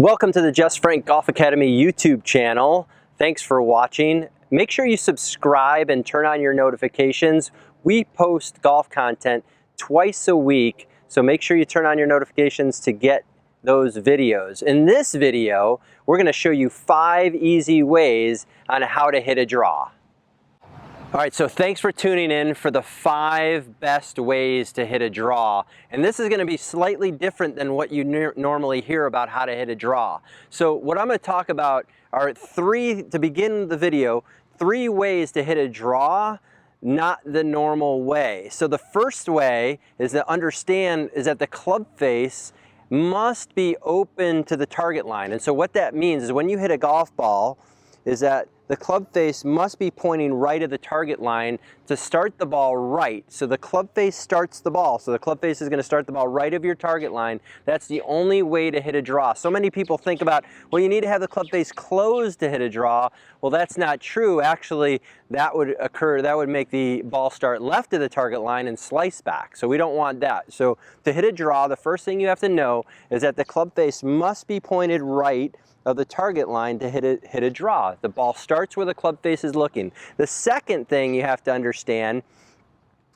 Welcome to the Jess Frank Golf Academy YouTube channel. Thanks for watching. Make sure you subscribe and turn on your notifications. We post golf content twice a week, so make sure you turn on your notifications to get those videos. In this video, we're going to show you 5 easy ways on how to hit a draw. All right, so thanks for tuning in for the 5 best ways to hit a draw. And this is going to be slightly different than what you normally hear about how to hit a draw. So what I'm going to talk about are 3, to begin the video, 3 ways to hit a draw, not the normal way. So the first way is to understand is that the club face must be open to the target line. And so what that means is when you hit a golf ball is that the club face must be pointing right at the target line to start the ball right. So the club face starts the ball. So the club face is going to start the ball right of your target line. That's the only way to hit a draw. So many people think about, well, you need to have the club face closed to hit a draw. Well, that's not true. Actually, that would make the ball start left of the target line and slice back. So we don't want that. So to hit a draw, the first thing you have to know is that the club face must be pointed right of the target line to hit a draw. The ball starts where the club face is looking. The second thing you have to understand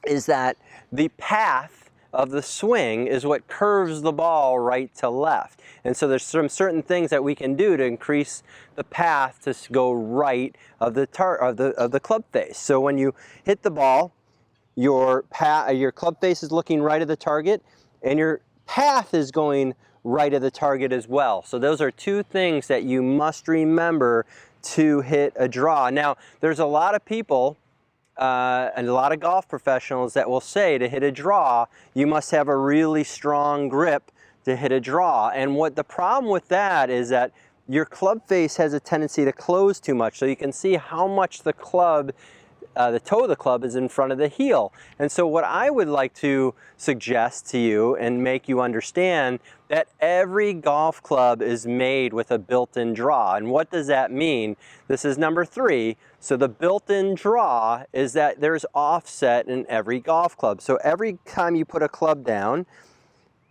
is that the path of the swing is what curves the ball right to left. And so there's some certain things that we can do to increase the path to go right of the club face. So when you hit the ball, your club face is looking right at the target, and your path is going right of the target as well. So those are 2 things that you must remember to hit a draw. Now, there's a lot of people and a lot of golf professionals that will say to hit a draw, you must have a really strong grip to hit a draw. And what the problem with that is that your club face has a tendency to close too much. So you can see how much the toe of the club is in front of the heel. And so what I would like to suggest to you and make you understand that every golf club is made with a built-in draw. And what does that mean? This is number 3. So the built-in draw is that there's offset in every golf club. So every time you put a club down,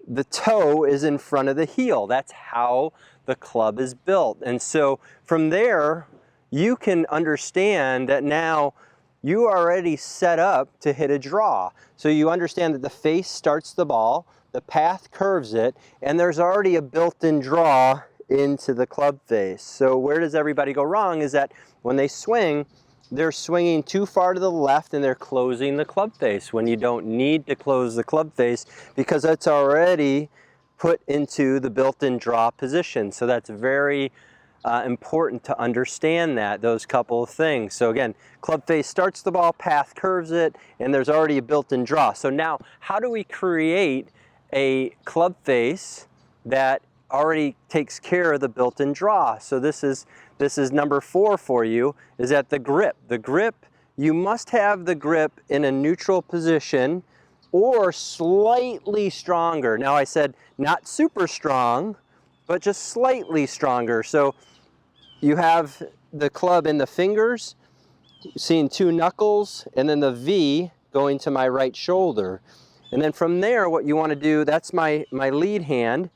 the toe is in front of the heel. That's how the club is built. And so from there, you can understand that now you are already set up to hit a draw. So you understand that the face starts the ball, the path curves it, and there's already a built-in draw into the club face. So where does everybody go wrong is that when they swing, they're swinging too far to the left and they're closing the club face when you don't need to close the club face because it's already put into the built-in draw position. So that's very important to understand those couple of things. So again, club face starts the ball, path curves it, and there's already a built-in draw. So now, how do we create a club face that already takes care of the built-in draw? So this is number 4 for you, is that the grip. The grip, you must have the grip in a neutral position or slightly stronger. Now I said not super strong, but just slightly stronger. So you have the club in the fingers, seeing 2 knuckles, and then the V going to my right shoulder. And then from there, what you want to do, that's my lead hand.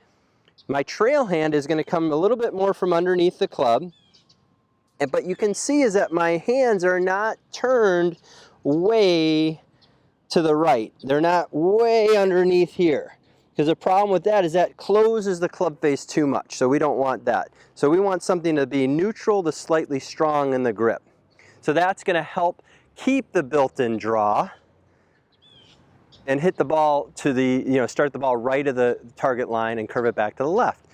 My trail hand is going to come a little bit more from underneath the club. But you can see is that my hands are not turned way to the right. They're not way underneath here. Because the problem with that is that closes the club face too much, so we don't want that. So we want something to be neutral to slightly strong in the grip. So that's going to help keep the built-in draw and hit the ball to start the ball right of the target line and curve it back to the left.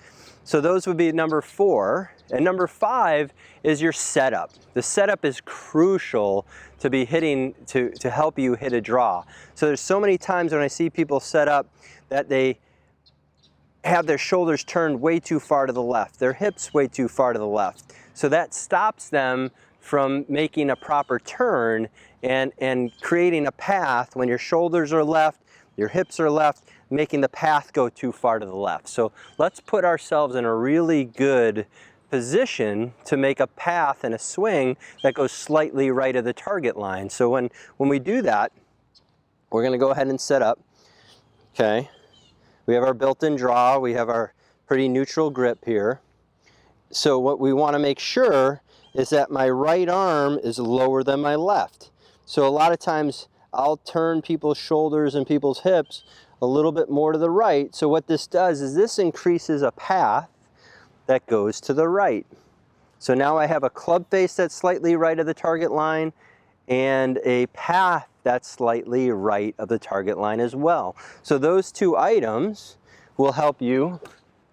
So those would be number 4. And number 5 is your setup. The setup is crucial to be hitting to help you hit a draw. So there's so many times when I see people set up that they have their shoulders turned way too far to the left, their hips way too far to the left. So that stops them from making a proper turn and creating a path when your shoulders are left, your hips are left, making the path go too far to the left. So let's put ourselves in a really good position to make a path and a swing that goes slightly right of the target line. So when we do that, we're going to go ahead and set up. Okay, we have our built-in draw, we have our pretty neutral grip here. So what we want to make sure is that my right arm is lower than my left. So a lot of times I'll turn people's shoulders and people's hips a little bit more to the right. So what this does is this increases a path that goes to the right. So now I have a club face that's slightly right of the target line and a path that's slightly right of the target line as well. So those two items will help you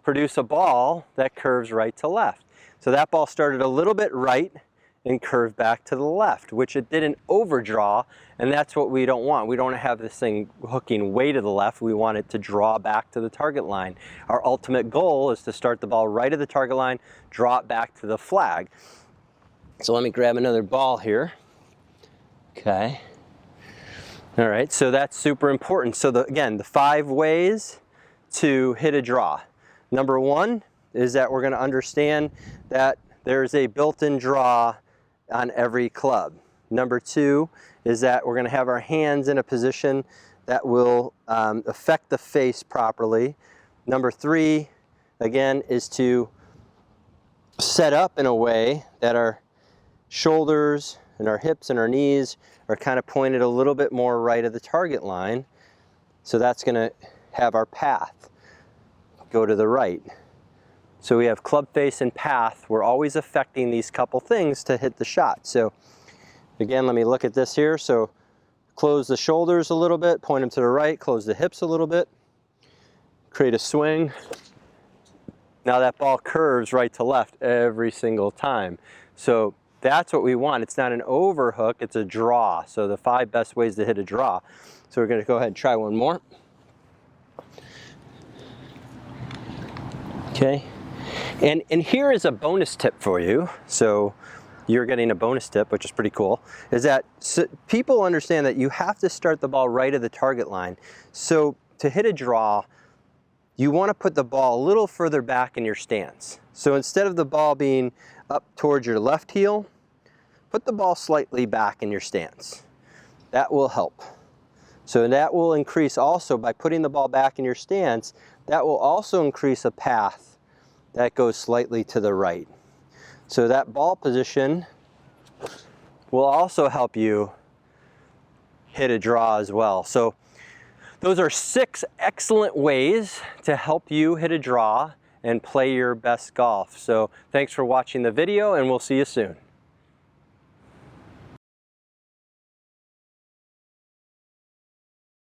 produce a ball that curves right to left. So that ball started a little bit right and curved back to the left, which it didn't overdraw, and that's what we don't want. We don't have this thing hooking way to the left. We want it to draw back to the target line. Our ultimate goal is to start the ball right of the target line, draw it back to the flag. So let me grab another ball here. Okay. All right, so that's super important. So again, the 5 ways to hit a draw. Number 1 is that we're going to understand that there's a built-in draw on every club. Number 2 is that we're going to have our hands in a position that will affect the face properly. Number 3, again, is to set up in a way that our shoulders and our hips and our knees are kind of pointed a little bit more right of the target line. So that's going to have our path go to the right. So we have club face and path. We're always affecting these couple things to hit the shot. So again, let me look at this here. So close the shoulders a little bit, point them to the right, close the hips a little bit, create a swing. Now that ball curves right to left every single time. So that's what we want. It's not an overhook, it's a draw. So the 5 best ways to hit a draw. So we're going to go ahead and try one more. Okay. And here is a bonus tip for you. So you're getting a bonus tip, which is pretty cool, is that people understand that you have to start the ball right of the target line. So to hit a draw, you want to put the ball a little further back in your stance. So instead of the ball being up towards your left heel, put the ball slightly back in your stance. That will help. So that will increase also by putting the ball back in your stance, that will also increase a path that goes slightly to the right. So that ball position will also help you hit a draw as well. So those are 6 excellent ways to help you hit a draw and play your best golf. So thanks for watching the video, and we'll see you soon.